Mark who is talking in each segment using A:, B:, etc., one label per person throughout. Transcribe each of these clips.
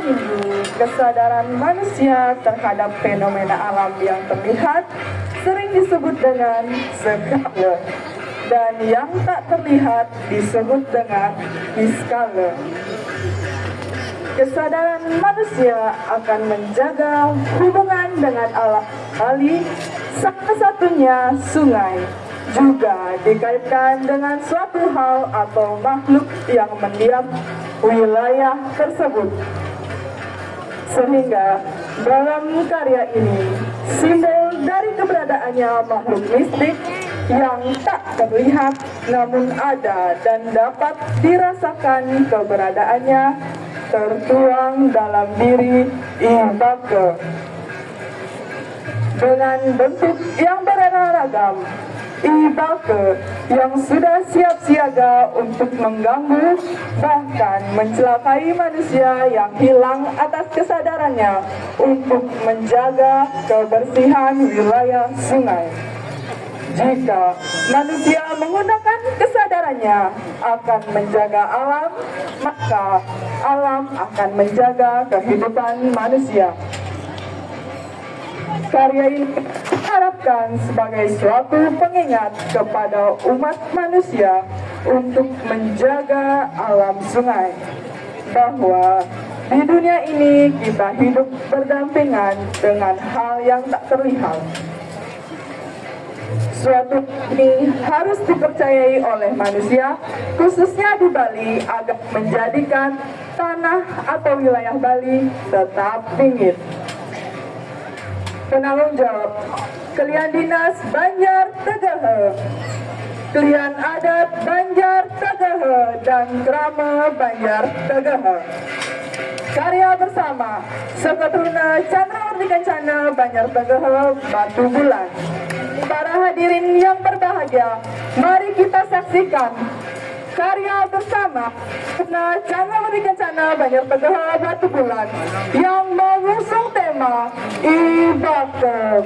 A: ini, kesadaran manusia terhadap fenomena alam yang terlihat sering disebut dengan skala, dan yang tak terlihat disebut dengan diskala. Kesadaran manusia akan menjaga hubungan dengan alam kali, salah satunya sungai, juga dikaitkan dengan suatu hal atau makhluk yang mendiam wilayah tersebut. Sehingga dalam karya ini, simbol dari keberadaannya makhluk mistik yang tak terlihat namun ada dan dapat dirasakan keberadaannya tertuang dalam diri Ibake. Dengan bentuk yang beraneka ragam, Ibake yang sudah siap siaga untuk mengganggu bahkan mencelakai manusia yang hilang atas kesadarannya untuk menjaga kebersihan wilayah sungai. Jika manusia menggunakan kesadarannya akan menjaga alam, maka alam akan menjaga kehidupan manusia. Karya ini diharapkan sebagai suatu pengingat kepada umat manusia untuk menjaga alam sungai, bahwa di dunia ini kita hidup berdampingan dengan hal yang tak terlihat. Suatu ini harus dipercayai oleh manusia, khususnya di Bali, agar menjadikan tanah atau wilayah Bali tetap dingin. Penanggung jawab, Kelian Dinas Banjar Tegahe, Kelian Adat Banjar Tegahe, dan Krama Banjar Tegahe. Karya bersama Seketruna Chandrawati Kencana Banjar Tegahe, Batu Bulan. Para hadirin yang berbahagia, mari kita saksikan karya bersama Chandrawati Kencana Banjar Tegahe, Batu Bulan yang mengusung tema Ibake.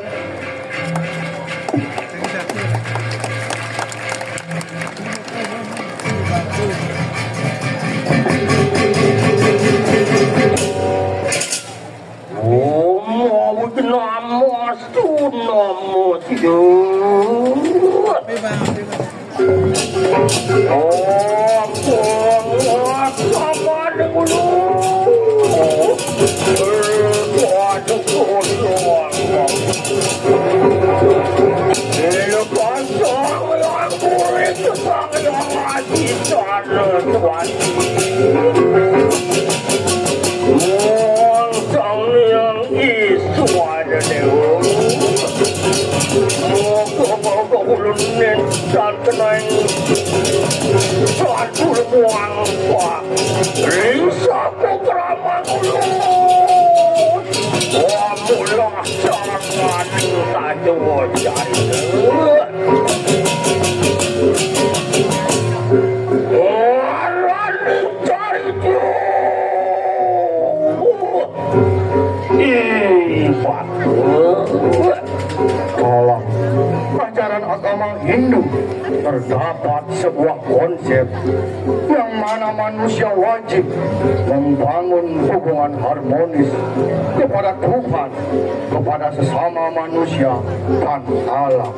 B: Dalam ajaran agama Hindu terdapat sebuah konsep yang mana manusia wajib membangun hubungan harmonis kepada Tuhan, kepada sesama manusia dan alam,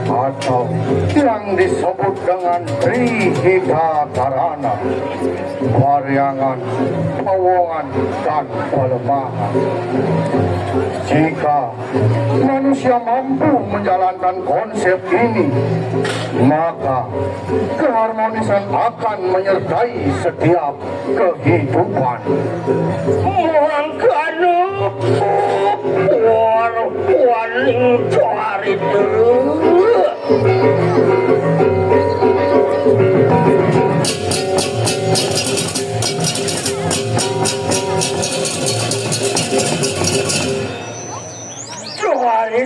B: atau yang disebut dengan Trihita Karana, variangan, pawongan, dan pelemahan. Jika manusia mampu menjalankan konsep ini, maka keharmonisan akan menyertai setiap kehidupan.
C: Mangkano paling cari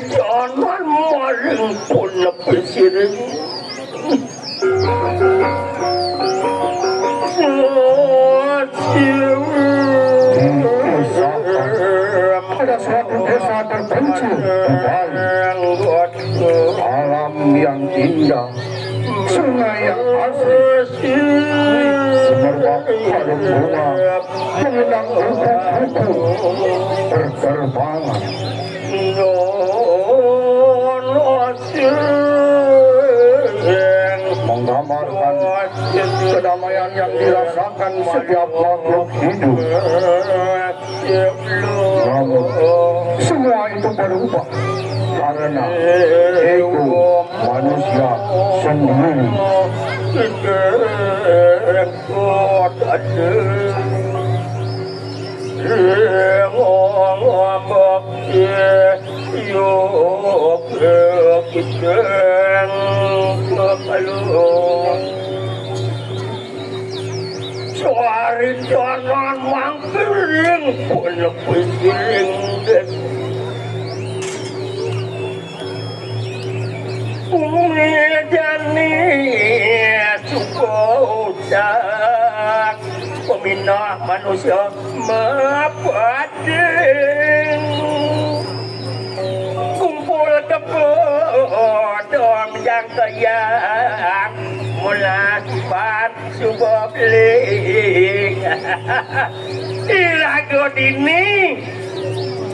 C: jangan maling pun pesir
B: Ada suatu desa terpencil alam yang indah, sungai yang asri, merbak harum bunga mengenang hukum-hukum berterbangan. Menggambarkan kedamaian yang dirasakan setiap makhluk hidup. Namun semua itu berubah karena ego manusia sendiri.
C: Suari jangan mangkering pun lebih sering bumi jani sukodak peminah manusia mepading kumpul kebodong yang kaya melakukan sebuah beling irago dini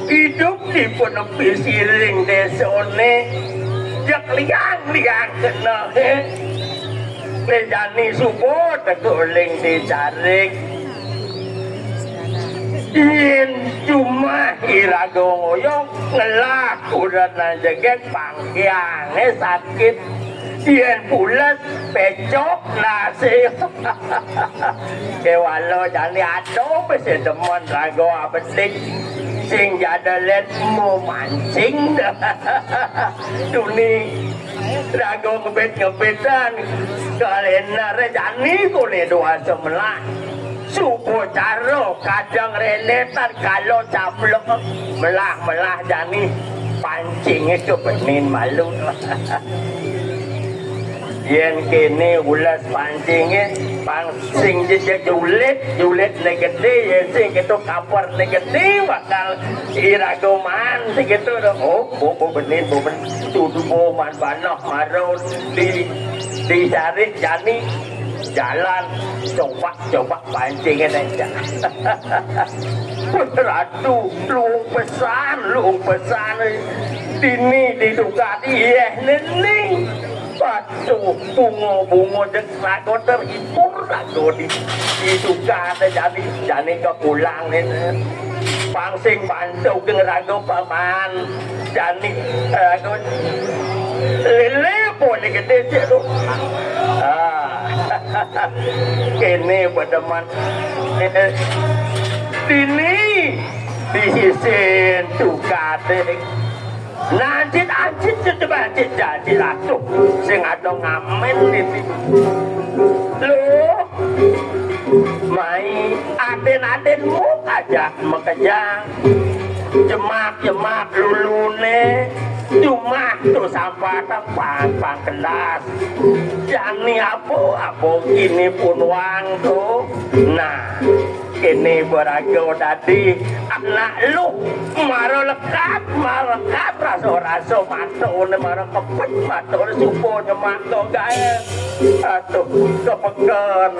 C: hidup di penepi siring desone jak liang kena lejani subuh teguling dicarik in cuma irago ngoyong ngelah udah najegek pangkiangnya sakit yen pulas pecok nasi kewalo jani aduh besi demen rago abedik sing jada let mau mancing duni rago ngebet-ngebetan kalian rejani kule doa semelah subuh caro kadang reletan kalau caplok melah jani pancingnya kebenin malu yen kene ulas pancingnya pancing jejak julet negede yen sing itu kapar negede bakal iragoman sing itu oh benin tuduh boman banok marun dicari jani jalan coba pancingnya aja ratu lu pesan dini diduga iya nening batu bungo dan rago terhibur rago diduga jadi kepulang ini pangsing bantu ke rago paman jadi rago lele boleh gede sih tu kene berdeman ini dihisin duga deh Najit coba jadi ratu sing ada ngamen ini lo mai aden-adenmu aja mekejang jemak lulune cuma tuh sampah pang kelas jani apa gini pun wang tuh nah ini berago tadi anak lu marah lekat raso mato marah kepet mato suponya mato gaya atuh kepekan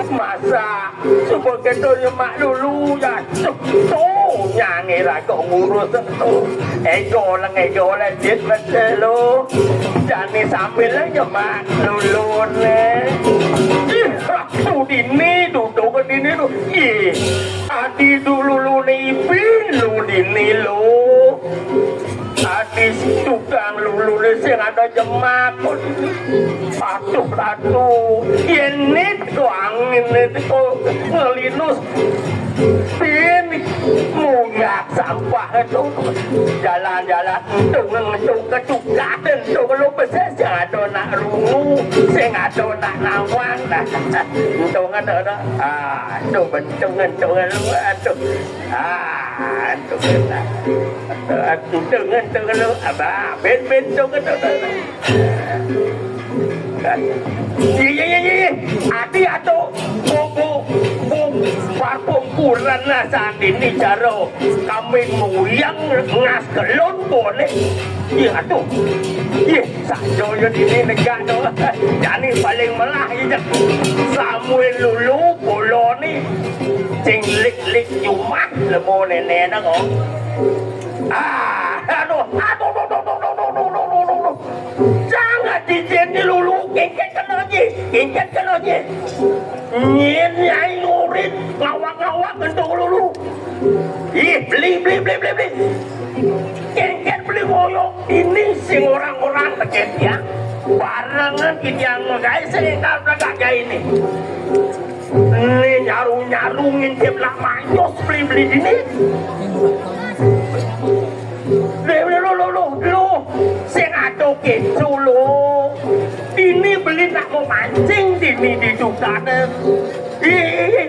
C: masa supo gitu nyemak dulu ya tuh nyanyi rago ngurus tuh ego lah jit betul lu jani sambil nyemak dulu nih tuh dini duduk ke dini lu adi dulu lu nih lu dini lu adi tukang lu sing ada jemak atuh ini tuh angin itu ngelinus ini muyak sampah itu jalan-jalan itu kecukaten itu lu beses ada nak rungu sing ada nak nawang itu ada itu bentungan lu itu itu lu abah bentungan iya ati atuh bu parpungkulan na saat ini jaro kami nguyang ngas kelon boleh iya tuh iya sajo yun ini negano jadi paling melah iya Samuel lulu boloni cing lik cuma lemo nenek na ko aduh jangan dijadi lulu kengket kena aja nyen nyai ngurit ngawak untuk lulu ih beli kengket beli ngoyok ini sing orang-orang keket ya barengan yang guys sehingga gak ini ini nyaru ngintip lah manyos beli ini lu sing ado kecu lu ini beli nak mau mancing ini didukane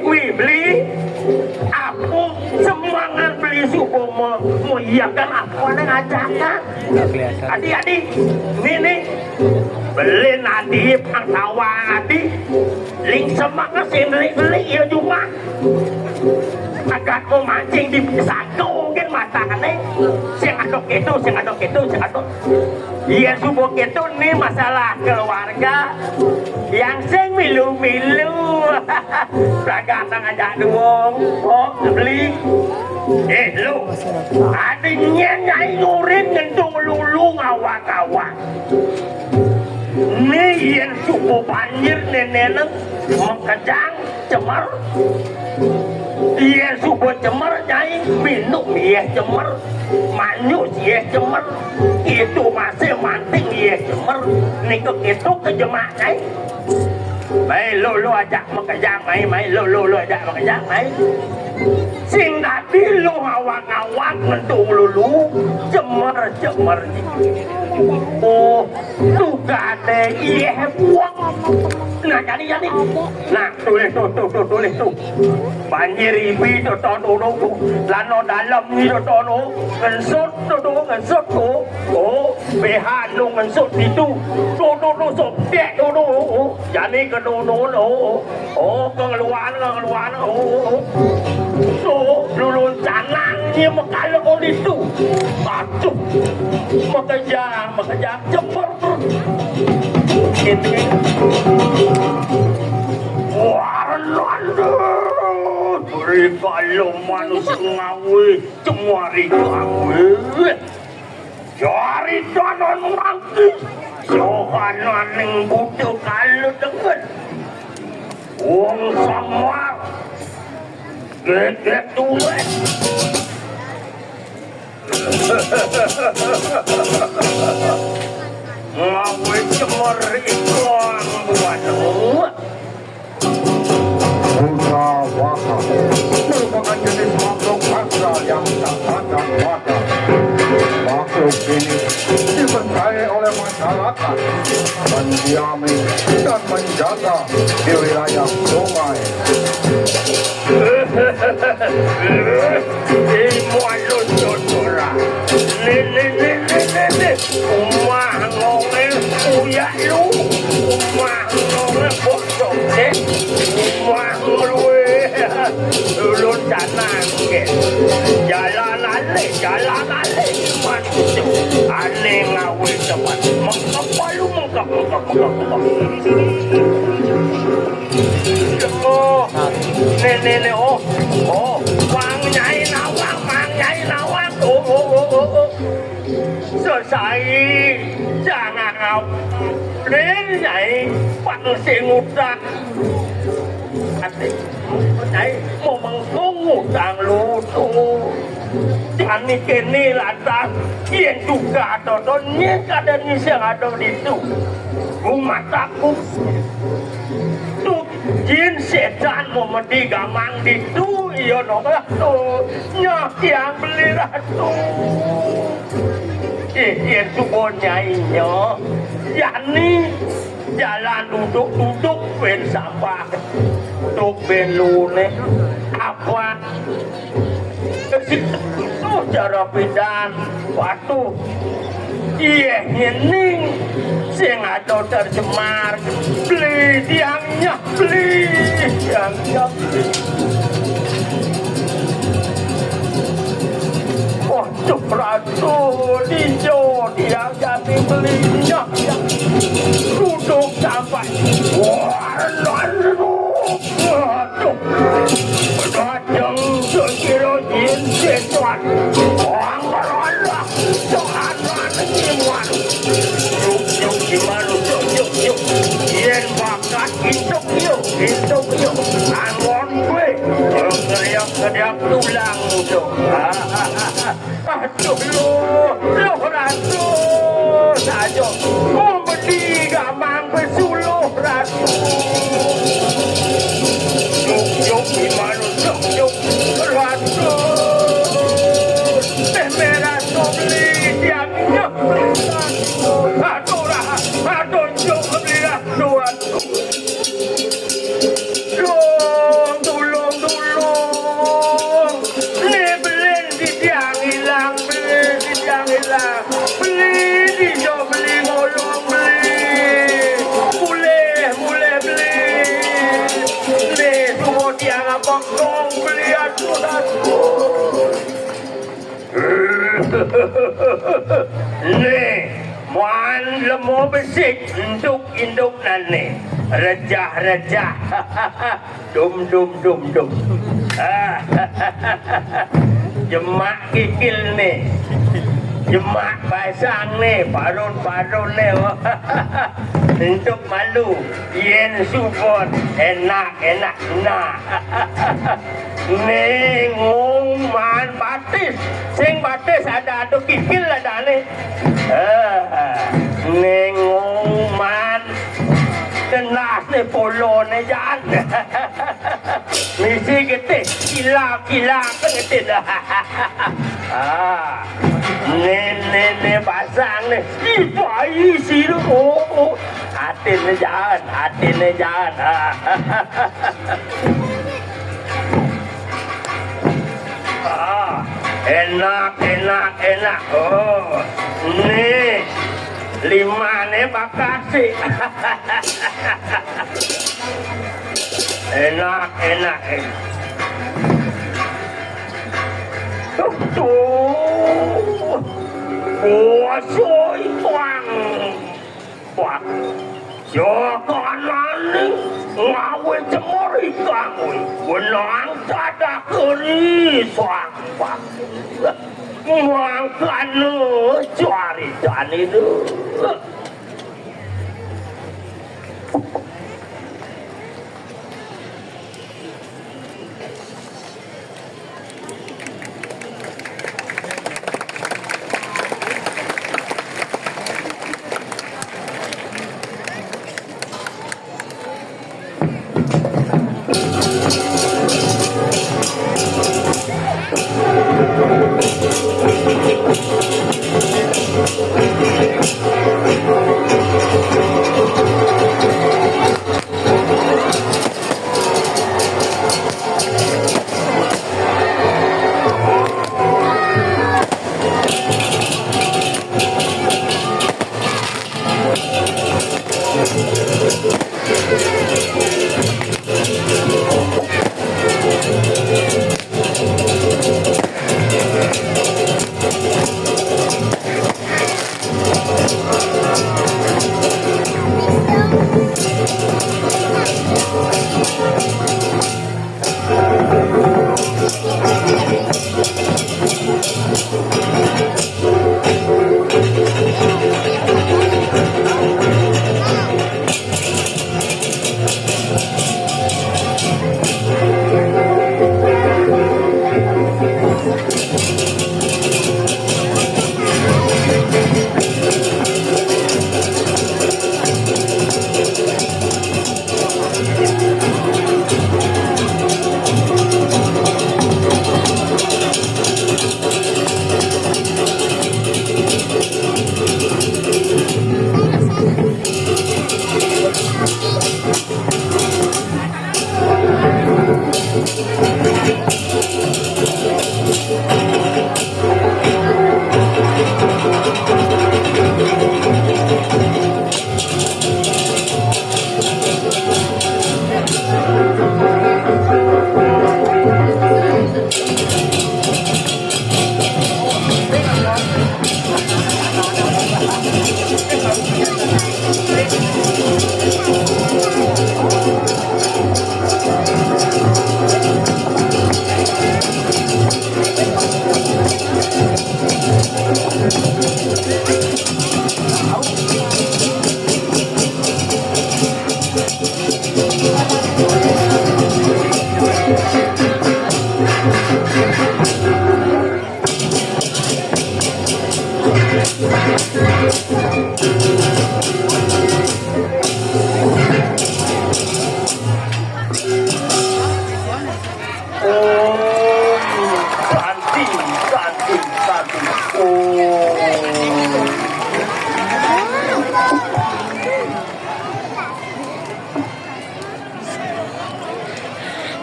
C: wih beli aku semangat beli subuh mau iyakan aku ada ngajakan adik ini beli nadip ang tawang adik ling semangat sing beli ya cuma agak mau mancing di satu kan matane sing adok itu iya subuh itu nih masalah keluarga yang sing milu ragatan aja dong beli lu adiknya nyai ngurin ngendung lulu ngawak nih yang subuh banjir nenek mengkejang cemar iya subuh cemar nyai minum iya cemar manyus iya cemar itu masih manting iya cemar nikah itu kejemak nyai mai lu ajak mengkejang mai lu ajak mengkejang mai sing tadi lu ngawak ngentung lulu cemar oh tuh gade iya buang nah jadi nah tulis tuh banjir ibi tuh lano dalam ni tuh ngensut tuh oh behan lu ngensut itu tuh sobek tuh jadi ke oh keluar tuh lulun canangnya makalau itu aduh makejang cepet ini beri kalau manusia ngawe cemari ngawe cari danon mangki sohanan yang butuh kalau dengan uang sama gede tulen ngawe cemari iklan buat
B: Putra Waka merupakan jenis makhluk astral yang tak ada wadah. Makhluk ini dipercaya oleh masyarakat mendiami dan menjaga di wilayah sungai.
C: Mualun jodoh Lele Umah ngomel uyak lu Umah ngomel bosok Umah ngeluwe Lu tanang Jalan ale Manusia Ale ngawe cepat Mengkapal lu mengkap Oh Nene oh Mang nyai nawang oh selesai jangan ngau nyai pangsi ngutang nyai mau mengutang lutu Jani kini lantas yang juga tontonnya kadang yang ada di itu rumah takut tuh jin setan mau mendigamang di itu iya nonglah tuh nyok yang beli ratu iya subonnya inyo Yani jalan duduk ben sampah duduk ben lune apa itu cara pindahan waktu iya ini sing ada tercemar beli tiangnya beli Kediak tulang tu. Aduh lo ratu saja. Mau beli gamang bersuluh ratu. Yuk di mana yuk ratu. Merah beli tiangnya. Aduh lah, aduh yuk beli ratu. Nih, muan lemo besik untuk induk nane, rejah, dum. Jemak kikil nih, jemak pasang nih, parun nih, untuk malu, yen support, enak nah. Nengong man batis, sing batis ada kikil ada nih. Nengong man tenas nih polo nih jan. Misi kita kila pengetin. Nene pasang nih, ibai sih oh, hati nih jangan. Enak. Oh, nih 5 nih makasih. Enak. Tuh, bosoi tuang. Jangan maling ngawe cemur ikan, benang tadak keri suang. Ngangkan cari itu.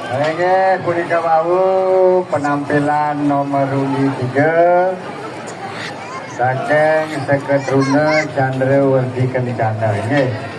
B: Oke, kunika bau penampilan nomor 3 saking Seketruna Chandra Wardi Kencana. Nggih.